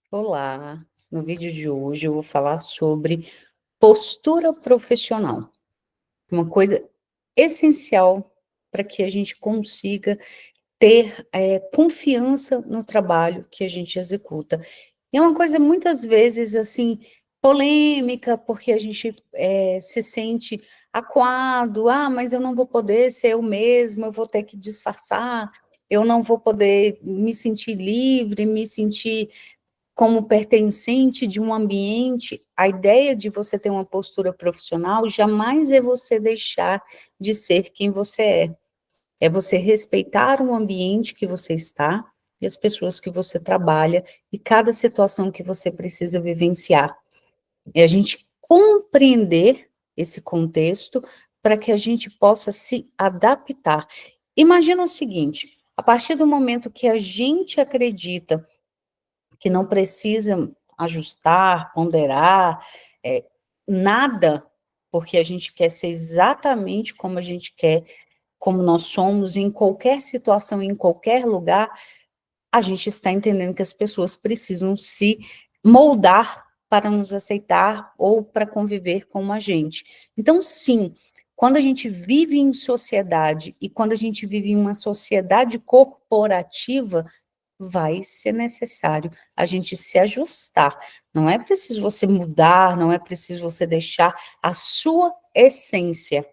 Olá, no vídeo de hoje eu vou falar sobre postura profissional, uma coisa essencial para que a gente consiga ter confiança no trabalho que a gente executa. E é uma coisa muitas vezes assim polêmica, porque a gente se sente acuado, mas eu não vou poder ser eu mesma, eu vou ter que disfarçar, eu não vou poder me sentir livre, me sentir como pertencente de um ambiente. A ideia de você ter uma postura profissional jamais é você deixar de ser quem você é. É você respeitar o ambiente que você está e as pessoas que você trabalha e cada situação que você precisa vivenciar. É a gente compreender esse contexto para que a gente possa se adaptar. Imagina o seguinte, a partir do momento que a gente acredita que não precisa ajustar, ponderar, nada, porque a gente quer ser exatamente como a gente quer, como nós somos, em qualquer situação, em qualquer lugar, a gente está entendendo que as pessoas precisam se moldar para nos aceitar ou para conviver com a gente. Então, sim, quando a gente vive em sociedade e quando a gente vive em uma sociedade corporativa, vai ser necessário a gente se ajustar. Não é preciso você mudar, não é preciso você deixar a sua essência,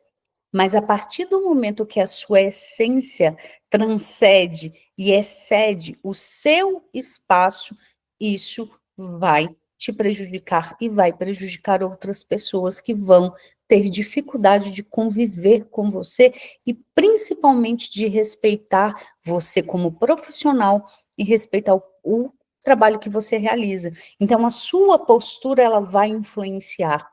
mas a partir do momento que a sua essência transcende e excede o seu espaço, isso vai te prejudicar e vai prejudicar outras pessoas que vão ter dificuldade de conviver com você e principalmente de respeitar você como profissional e respeitar o trabalho que você realiza. Então, a sua postura, ela vai influenciar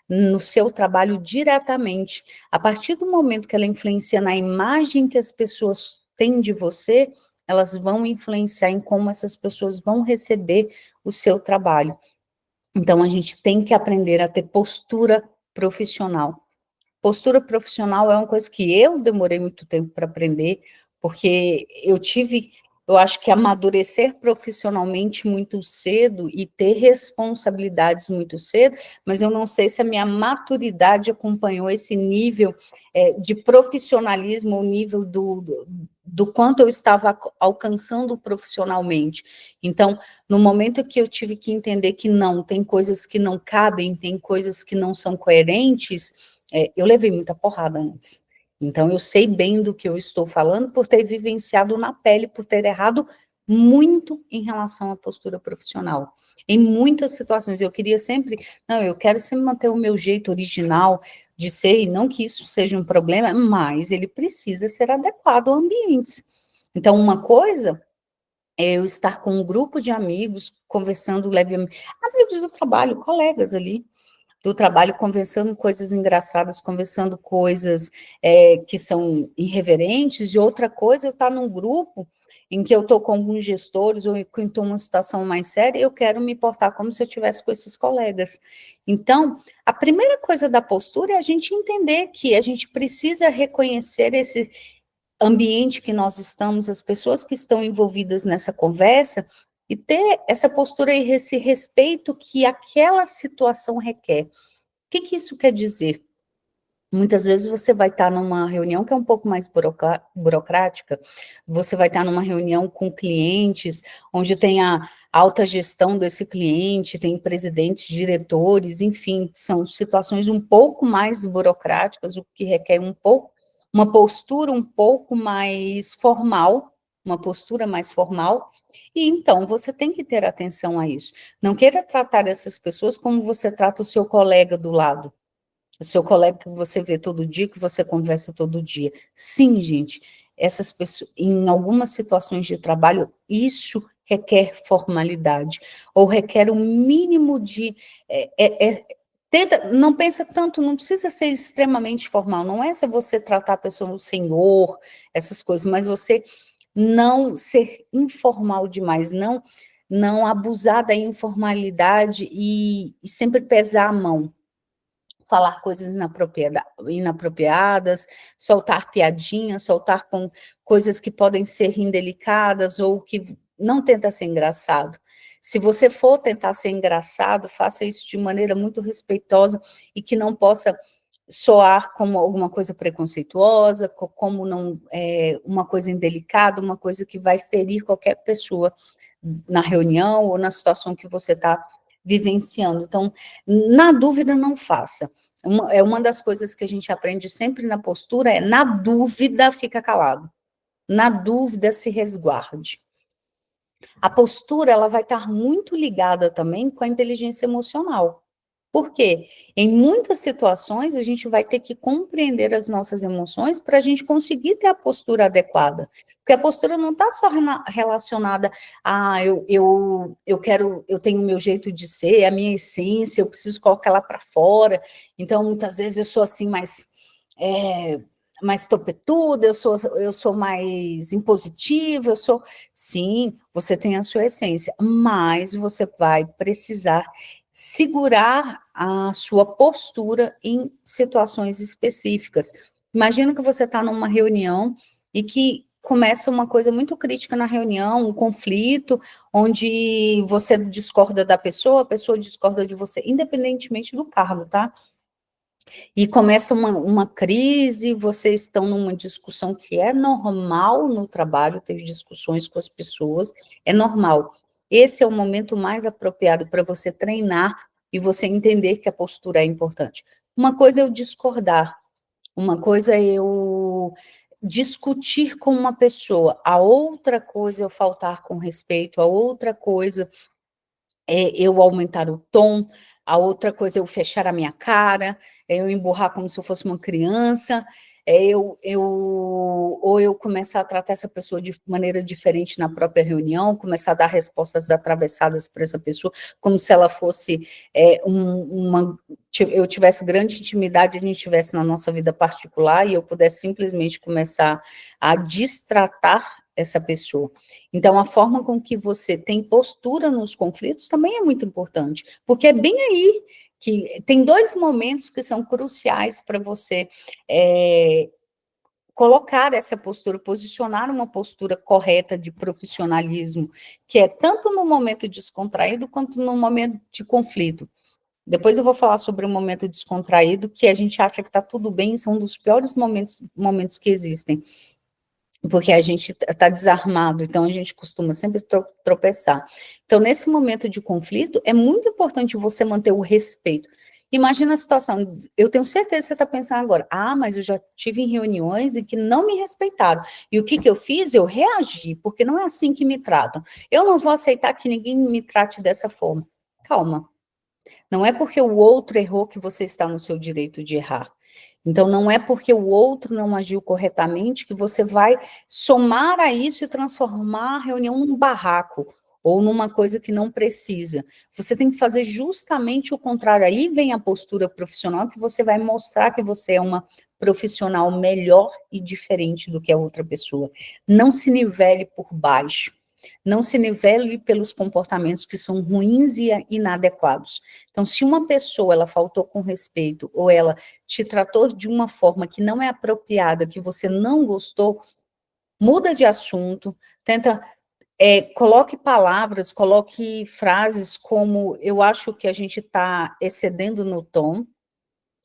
no seu trabalho diretamente. A partir do momento que ela influencia na imagem que as pessoas têm de você, elas vão influenciar em como essas pessoas vão receber o seu trabalho. Então, a gente tem que aprender a ter postura profissional. Postura profissional é uma coisa que eu demorei muito tempo para aprender, porque eu acho que amadurecer profissionalmente muito cedo e ter responsabilidades muito cedo, mas eu não sei se a minha maturidade acompanhou esse nível de profissionalismo, o nível do quanto eu estava alcançando profissionalmente. Então, no momento que eu tive que entender que não, tem coisas que não cabem, tem coisas que não são coerentes, eu levei muita porrada antes. Então, eu sei bem do que eu estou falando por ter vivenciado na pele, por ter errado muito em relação à postura profissional. Em muitas situações, eu queria sempre, não, eu quero sempre manter o meu jeito original de ser, e não que isso seja um problema, mas ele precisa ser adequado a ambientes. Então, uma coisa é eu estar com um grupo de amigos, conversando levemente, amigos do trabalho, colegas ali, do trabalho, conversando coisas engraçadas, conversando coisas que são irreverentes, e outra coisa, eu estar num grupo em que eu estou com alguns gestores, ou que estou numa situação mais séria, eu quero me portar como se eu estivesse com esses colegas. Então, a primeira coisa da postura é a gente entender que a gente precisa reconhecer esse ambiente que nós estamos, as pessoas que estão envolvidas nessa conversa, e ter essa postura e esse respeito que aquela situação requer. O que que isso quer dizer? Muitas vezes você vai estar numa reunião que é um pouco mais burocrática, você vai estar numa reunião com clientes, onde tem a alta gestão desse cliente, tem presidentes, diretores, enfim, são situações um pouco mais burocráticas, o que requer uma postura um pouco mais formal, uma postura mais formal, e então você tem que ter atenção a isso. Não queira tratar essas pessoas como você trata o seu colega do lado, o seu colega que você vê todo dia, que você conversa todo dia. Sim, gente, essas pessoas, em algumas situações de trabalho, isso requer formalidade, ou requer um mínimo de... não pensa tanto, não precisa ser extremamente formal, não é se você tratar a pessoa no senhor, essas coisas, mas você não ser informal demais, não abusar da informalidade e sempre pesar a mão, falar coisas inapropriadas, soltar piadinhas, soltar com coisas que podem ser indelicadas ou que não tenta ser engraçado. Se você for tentar ser engraçado, faça isso de maneira muito respeitosa e que não possa soar como alguma coisa preconceituosa, como não uma coisa indelicada, uma coisa que vai ferir qualquer pessoa na reunião ou na situação que você está vivenciando. Então, na dúvida, não faça. Uma das coisas que a gente aprende sempre na postura é, na dúvida, fica calado. Na dúvida, se resguarde. A postura, ela vai estar muito ligada também com a inteligência emocional. Por quê? Em muitas situações, a gente vai ter que compreender as nossas emoções para a gente conseguir ter a postura adequada. Porque a postura não está só relacionada a eu tenho o meu jeito de ser, a minha essência, eu preciso colocar ela para fora. Então, muitas vezes eu sou assim mais topetuda, eu sou mais impositiva, Sim, você tem a sua essência, mas você vai precisar segurar a sua postura em situações específicas. Imagina que você está numa reunião e que começa uma coisa muito crítica na reunião, um conflito, onde você discorda da pessoa, a pessoa discorda de você, independentemente do cargo, tá? E começa uma crise, vocês estão numa discussão que é normal no trabalho, ter discussões com as pessoas, é normal. Esse é o momento mais apropriado para você treinar e você entender que a postura é importante. Uma coisa é eu discordar, uma coisa é eu discutir com uma pessoa, a outra coisa é eu faltar com respeito, a outra coisa eu aumentar o tom, a outra coisa é eu fechar a minha cara, é eu emburrar como se eu fosse uma criança, ou eu começar a tratar essa pessoa de maneira diferente na própria reunião, começar a dar respostas atravessadas para essa pessoa, como se ela fosse eu tivesse grande intimidade, a gente estivesse na nossa vida particular e eu pudesse simplesmente começar a destratar essa pessoa. Então, a forma com que você tem postura nos conflitos também é muito importante, porque é bem aí que tem 2 momentos que são cruciais para você colocar essa postura, posicionar uma postura correta de profissionalismo, que é tanto no momento descontraído quanto no momento de conflito. Depois eu vou falar sobre o momento descontraído, que a gente acha que está tudo bem, são um dos piores momentos que existem, porque a gente está desarmado, então a gente costuma sempre tropeçar. Então, nesse momento de conflito, é muito importante você manter o respeito. Imagina a situação, eu tenho certeza que você está pensando agora, mas eu já tive em reuniões em que não me respeitaram, e o que eu fiz? Eu reagi, porque não é assim que me tratam. Eu não vou aceitar que ninguém me trate dessa forma. Calma, não é porque o outro errou que você está no seu direito de errar. Então, não é porque o outro não agiu corretamente que você vai somar a isso e transformar a reunião num barraco ou numa coisa que não precisa. Você tem que fazer justamente o contrário. Aí vem a postura profissional, que você vai mostrar que você é uma profissional melhor e diferente do que a outra pessoa. Não se nivele por baixo. Não se nivele pelos comportamentos que são ruins e inadequados. Então, se uma pessoa ela faltou com respeito ou ela te tratou de uma forma que não é apropriada, que você não gostou, muda de assunto, tenta coloque palavras, coloque frases como eu acho que a gente está excedendo no tom.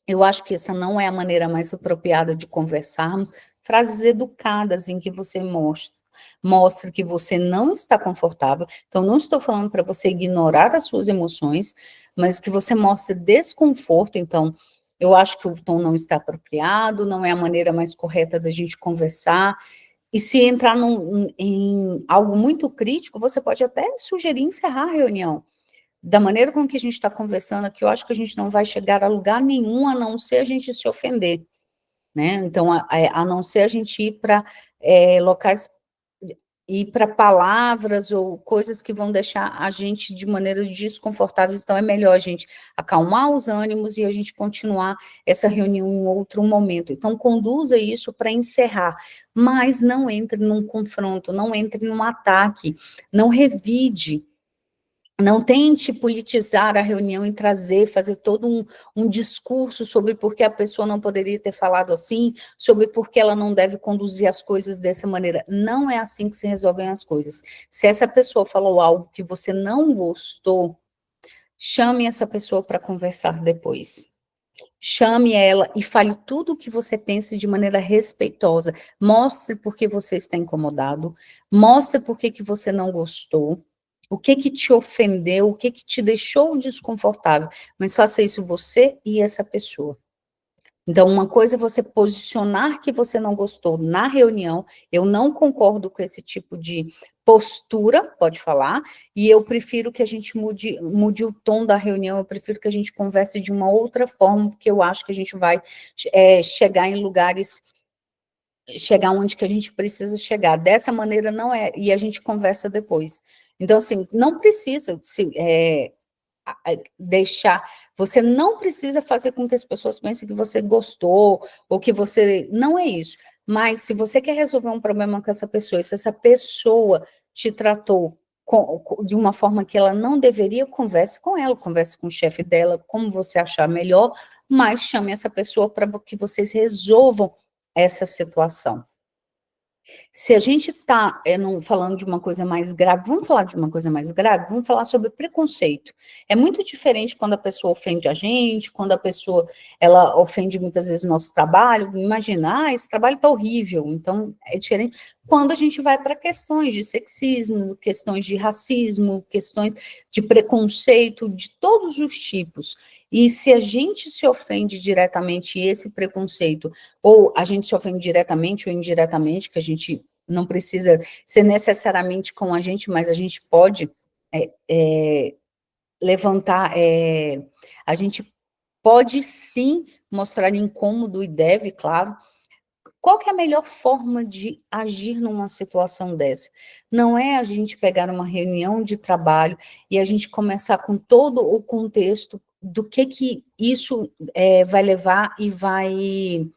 Eu acho que essa não é a maneira mais apropriada de conversarmos. Frases educadas em que você mostra que você não está confortável. Então, não estou falando para você ignorar as suas emoções, mas que você mostre desconforto. Então, eu acho que o tom não está apropriado, não é a maneira mais correta da gente conversar. E se entrar em algo muito crítico, você pode até sugerir encerrar a reunião. Da maneira com que a gente está conversando aqui, eu acho que a gente não vai chegar a lugar nenhum, a não ser a gente se ofender, né? Então, a não ser a gente ir para locais, ir para palavras ou coisas que vão deixar a gente de maneira desconfortável. Então, é melhor a gente acalmar os ânimos e a gente continuar essa reunião em outro momento. Então, conduza isso para encerrar, mas não entre num confronto, não entre num ataque, não revide. Não tente politizar a reunião e fazer todo um discurso sobre por que a pessoa não poderia ter falado assim, sobre por que ela não deve conduzir as coisas dessa maneira. Não é assim que se resolvem as coisas. Se essa pessoa falou algo que você não gostou, chame essa pessoa para conversar depois. Chame ela e fale tudo o que você pensa de maneira respeitosa. Mostre por que você está incomodado, mostre por que você não gostou, o que te ofendeu, o que te deixou desconfortável, mas faça isso você e essa pessoa. Então, uma coisa é você posicionar que você não gostou na reunião, eu não concordo com esse tipo de postura, pode falar, e eu prefiro que a gente mude o tom da reunião, eu prefiro que a gente converse de uma outra forma, porque eu acho que a gente vai chegar em lugares, chegar onde que a gente precisa chegar. Dessa maneira não é, e a gente conversa depois. Então, assim, não precisa deixar, você não precisa fazer com que as pessoas pensem que você gostou, ou que você, não é isso, mas se você quer resolver um problema com essa pessoa, e se essa pessoa te tratou de uma forma que ela não deveria, converse com ela, converse com o chefe dela, como você achar melhor, mas chame essa pessoa para que vocês resolvam essa situação. Se a gente está falando de uma coisa mais grave, vamos falar de uma coisa mais grave? Vamos falar sobre preconceito. É muito diferente quando a pessoa ofende a gente, quando a pessoa ela ofende muitas vezes o nosso trabalho. Imagina, esse trabalho está horrível. Então, é diferente quando a gente vai para questões de sexismo, questões de racismo, questões de preconceito, de todos os tipos. E se a gente se ofende diretamente esse preconceito, ou a gente se ofende diretamente ou indiretamente, que a gente não precisa ser necessariamente com a gente, mas a gente pode levantar, a gente pode sim mostrar incômodo e deve, claro. Qual que é a melhor forma de agir numa situação dessa? Não é a gente pegar uma reunião de trabalho e a gente começar com todo o contexto do que isso vai levar e vai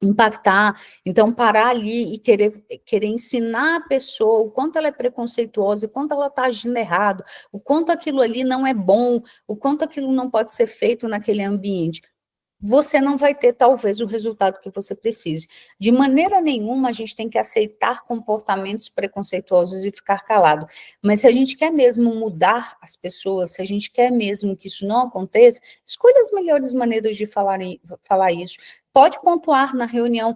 impactar, então parar ali e querer ensinar a pessoa o quanto ela é preconceituosa, o quanto ela está agindo errado, o quanto aquilo ali não é bom, o quanto aquilo não pode ser feito naquele ambiente. Você não vai ter, talvez, o resultado que você precise. De maneira nenhuma, a gente tem que aceitar comportamentos preconceituosos e ficar calado. Mas se a gente quer mesmo mudar as pessoas, se a gente quer mesmo que isso não aconteça, escolha as melhores maneiras de falar isso. Pode pontuar na reunião.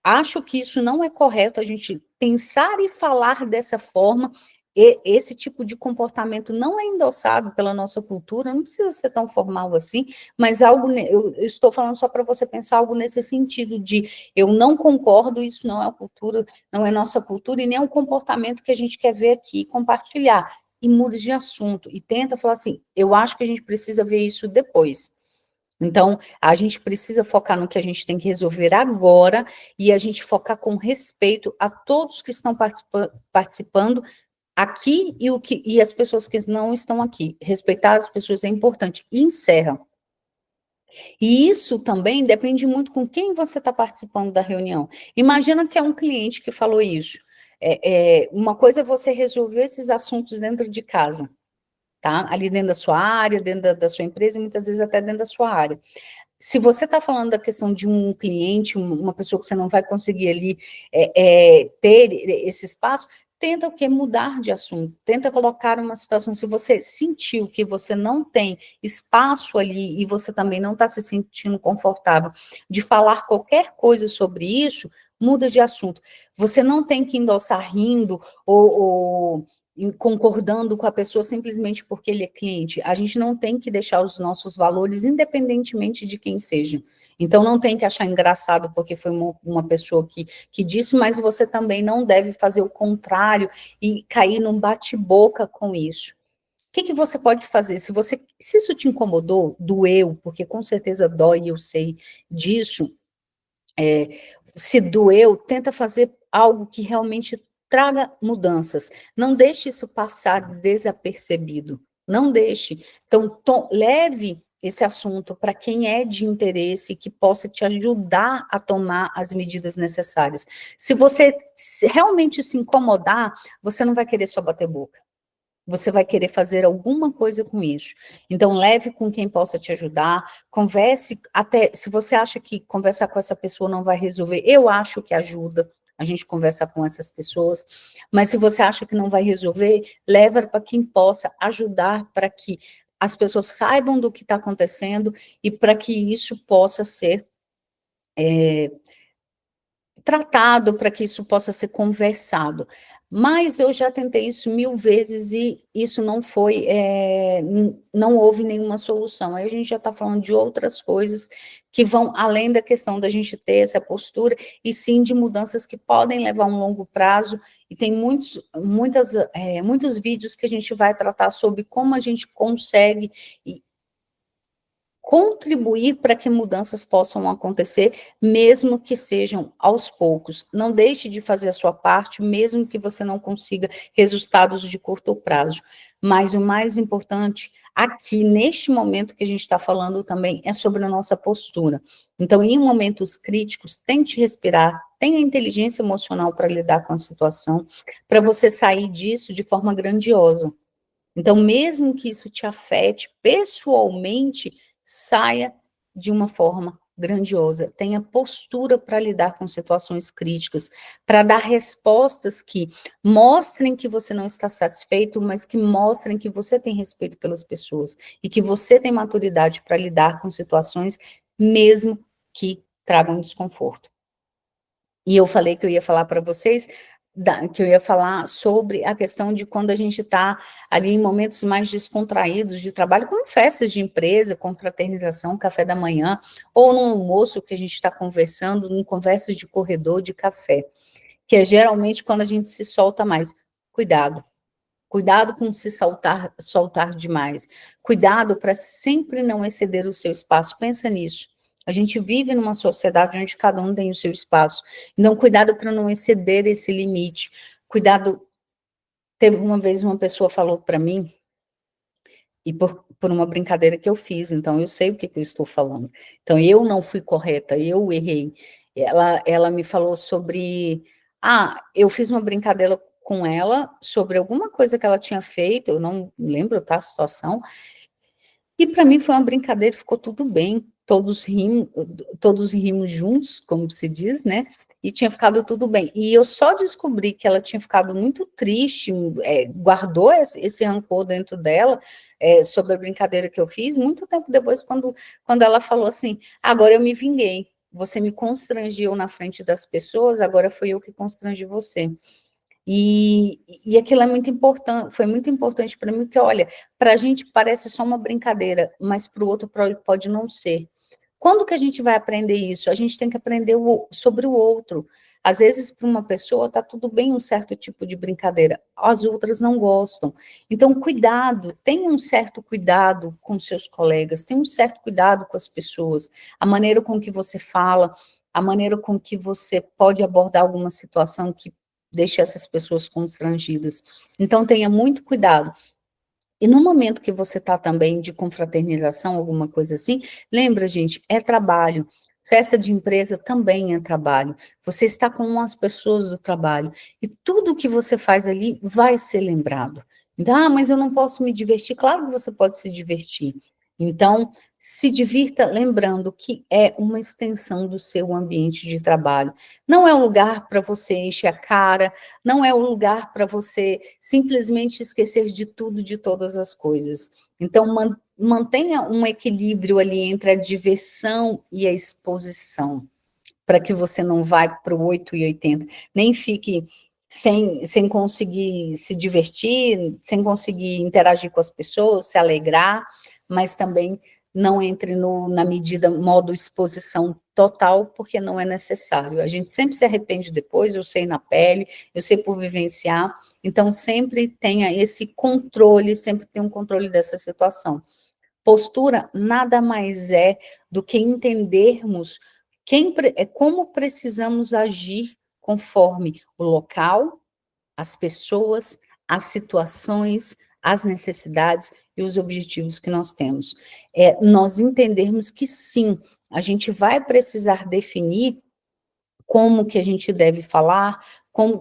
Acho que isso não é correto, a gente pensar e falar dessa forma, e esse tipo de comportamento não é endossado pela nossa cultura, não precisa ser tão formal assim, mas algo, eu estou falando só para você pensar algo nesse sentido de, eu não concordo, isso não é a cultura, não é nossa cultura, e nem é um comportamento que a gente quer ver aqui, compartilhar, e muda de assunto, e tenta falar assim, eu acho que a gente precisa ver isso depois. Então, a gente precisa focar no que a gente tem que resolver agora e a gente focar com respeito a todos que estão participando aqui e as pessoas que não estão aqui. Respeitar as pessoas é importante. E encerra. E isso também depende muito com quem você está participando da reunião. Imagina que é um cliente que falou isso. Uma coisa é você resolver esses assuntos dentro de casa, tá? Ali dentro da sua área, dentro da sua empresa e muitas vezes até dentro da sua área. Se você está falando da questão de um cliente, uma pessoa que você não vai conseguir ali ter esse espaço, tenta o quê? Mudar de assunto, tenta colocar uma situação, se você sentiu que você não tem espaço ali e você também não está se sentindo confortável de falar qualquer coisa sobre isso, muda de assunto. Você não tem que endossar rindo ou concordando com a pessoa simplesmente porque ele é cliente. A gente não tem que deixar os nossos valores, independentemente de quem seja. Então, não tem que achar engraçado porque foi uma pessoa que disse, mas você também não deve fazer o contrário e cair num bate-boca com isso. O que você pode fazer? Se isso te incomodou, doeu, porque com certeza dói, eu sei disso, se doeu, tenta fazer algo que realmente traga mudanças. Não deixe isso passar desapercebido. Não deixe. Então, leve esse assunto para quem é de interesse que possa te ajudar a tomar as medidas necessárias. Se você realmente se incomodar, você não vai querer só bater boca. você vai querer fazer alguma coisa com isso. Então, leve com quem possa te ajudar, converse, até se você acha que conversar com essa pessoa não vai resolver, eu acho que ajuda a gente conversar com essas pessoas, mas se você acha que não vai resolver, leva para quem possa ajudar para que as pessoas saibam do que está acontecendo e para que isso possa ser tratado, para que isso possa ser conversado. Mas eu já tentei isso 1000 vezes e isso não foi, não houve nenhuma solução. Aí a gente já está falando de outras coisas que vão além da questão da gente ter essa postura, e sim de mudanças que podem levar um longo prazo, e tem muitos vídeos que a gente vai tratar sobre como a gente consegue contribuir para que mudanças possam acontecer, mesmo que sejam aos poucos. Não deixe de fazer a sua parte, mesmo que você não consiga resultados de curto prazo. Mas o mais importante aqui, neste momento que a gente está falando também, é sobre a nossa postura. Então, em momentos críticos, tente respirar, tenha inteligência emocional para lidar com a situação, para você sair disso de forma grandiosa. Então, mesmo que isso te afete pessoalmente, saia de uma forma grandiosa. Tenha postura para lidar com situações críticas, para dar respostas que mostrem que você não está satisfeito, mas que mostrem que você tem respeito pelas pessoas e que você tem maturidade para lidar com situações, mesmo que tragam desconforto. E eu falei que eu ia falar para vocês, que eu ia falar sobre a questão de quando a gente está ali em momentos mais descontraídos de trabalho, como festas de empresa, confraternização, café da manhã, ou no almoço que a gente está conversando, em conversas de corredor, de café, que é geralmente quando a gente se solta mais. Cuidado. Cuidado com se soltar demais. Cuidado para sempre não exceder o seu espaço. Pensa nisso. A gente vive numa sociedade onde cada um tem o seu espaço. Então, cuidado para não exceder esse limite. Cuidado. Teve uma vez uma pessoa falou para mim, e por uma brincadeira que eu fiz, então eu sei o que eu estou falando. Então, eu não fui correta, eu errei. Ela me falou sobre, eu fiz uma brincadeira com ela sobre alguma coisa que ela tinha feito, eu não lembro, tá, a situação, e para mim foi uma brincadeira, ficou tudo bem, todos rimos juntos, como se diz, né? E tinha ficado tudo bem. E eu só descobri que ela tinha ficado muito triste, guardou esse rancor dentro dela, sobre a brincadeira que eu fiz, muito tempo depois, quando ela falou assim, agora eu me vinguei, você me constrangiu na frente das pessoas, agora foi eu que constrangi você. E aquilo é muito importante, foi muito importante para mim, porque, olha, para a gente parece só uma brincadeira, mas para o outro pode não ser. Quando que a gente vai aprender isso? A gente tem que aprender sobre o outro. Às vezes, para uma pessoa, está tudo bem um certo tipo de brincadeira, as outras não gostam. Então, cuidado, tenha um certo cuidado com seus colegas, tenha um certo cuidado com as pessoas, a maneira com que você fala, a maneira com que você pode abordar alguma situação que deixe essas pessoas constrangidas. Então, tenha muito cuidado. E no momento que você está também de confraternização, alguma coisa assim, lembra, gente, é trabalho. Festa de empresa também é trabalho. Você está com as pessoas do trabalho. E tudo que você faz ali vai ser lembrado. Então, mas eu não posso me divertir. Claro que você pode se divertir. Então, se divirta lembrando que é uma extensão do seu ambiente de trabalho. Não é um lugar para você encher a cara, não é um lugar para você simplesmente esquecer de tudo, de todas as coisas. Então, mantenha um equilíbrio ali entre a diversão e a exposição, para que você não vá para o 8 e 80, nem fique sem conseguir se divertir, sem conseguir interagir com as pessoas, se alegrar, mas também não entre na medida modo exposição total, porque não é necessário. A gente sempre se arrepende depois, eu sei na pele, eu sei por vivenciar, então sempre tenha esse controle, sempre tem um controle dessa situação. Postura nada mais é do que entendermos como precisamos agir conforme o local, as pessoas, as situações, as necessidades e os objetivos que nós temos. Nós entendermos que sim, a gente vai precisar definir como que a gente deve falar,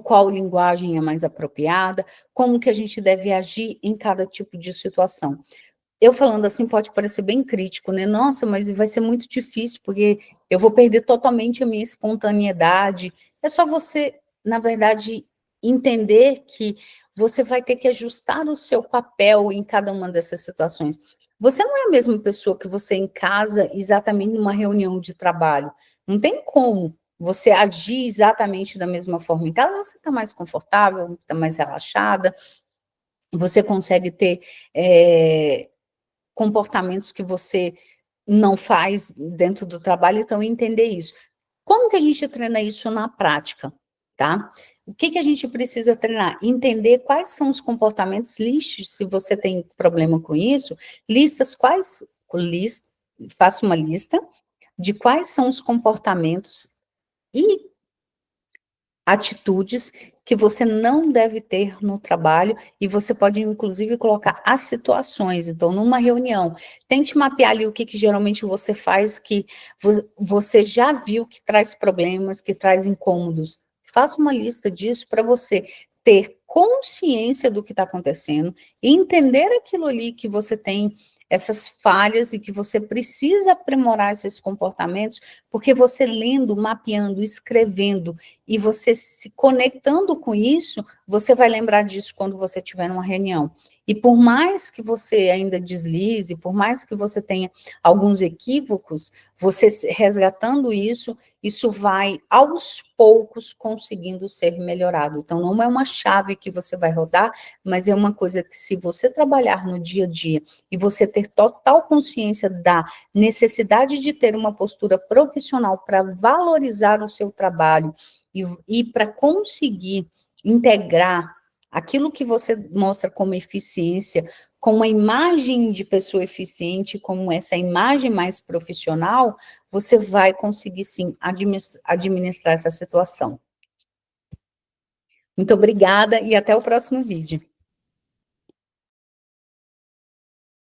qual linguagem é mais apropriada, como que a gente deve agir em cada tipo de situação. Eu falando assim pode parecer bem crítico, né? Nossa, mas vai ser muito difícil, porque eu vou perder totalmente a minha espontaneidade. É só você, na verdade, entender que você vai ter que ajustar o seu papel em cada uma dessas situações. Você não é a mesma pessoa que você em casa, exatamente numa reunião de trabalho. Não tem como você agir exatamente da mesma forma. Em casa você está mais confortável, está mais relaxada, você consegue ter comportamentos que você não faz dentro do trabalho, então entender isso. Como que a gente treina isso na prática, tá? O que que a gente precisa treinar? Entender quais são os comportamentos, listas, se você tem problema com isso, faça uma lista de quais são os comportamentos e atitudes que você não deve ter no trabalho, e você pode, inclusive, colocar as situações. Então, numa reunião, tente mapear ali o que geralmente você faz, que você já viu que traz problemas, que traz incômodos. Faça uma lista disso para você ter consciência do que está acontecendo, e entender aquilo ali que você tem essas falhas e que você precisa aprimorar esses comportamentos, porque você lendo, mapeando, escrevendo, e você se conectando com isso, você vai lembrar disso quando você estiver numa reunião. E por mais que você ainda deslize, por mais que você tenha alguns equívocos, você resgatando isso, isso vai aos poucos conseguindo ser melhorado. Então não é uma chave que você vai rodar, mas é uma coisa que, se você trabalhar no dia a dia e você ter total consciência da necessidade de ter uma postura profissional para valorizar o seu trabalho, e para conseguir integrar aquilo que você mostra como eficiência, com uma imagem de pessoa eficiente, como essa imagem mais profissional, você vai conseguir, sim, administrar essa situação. Muito obrigada e até o próximo vídeo.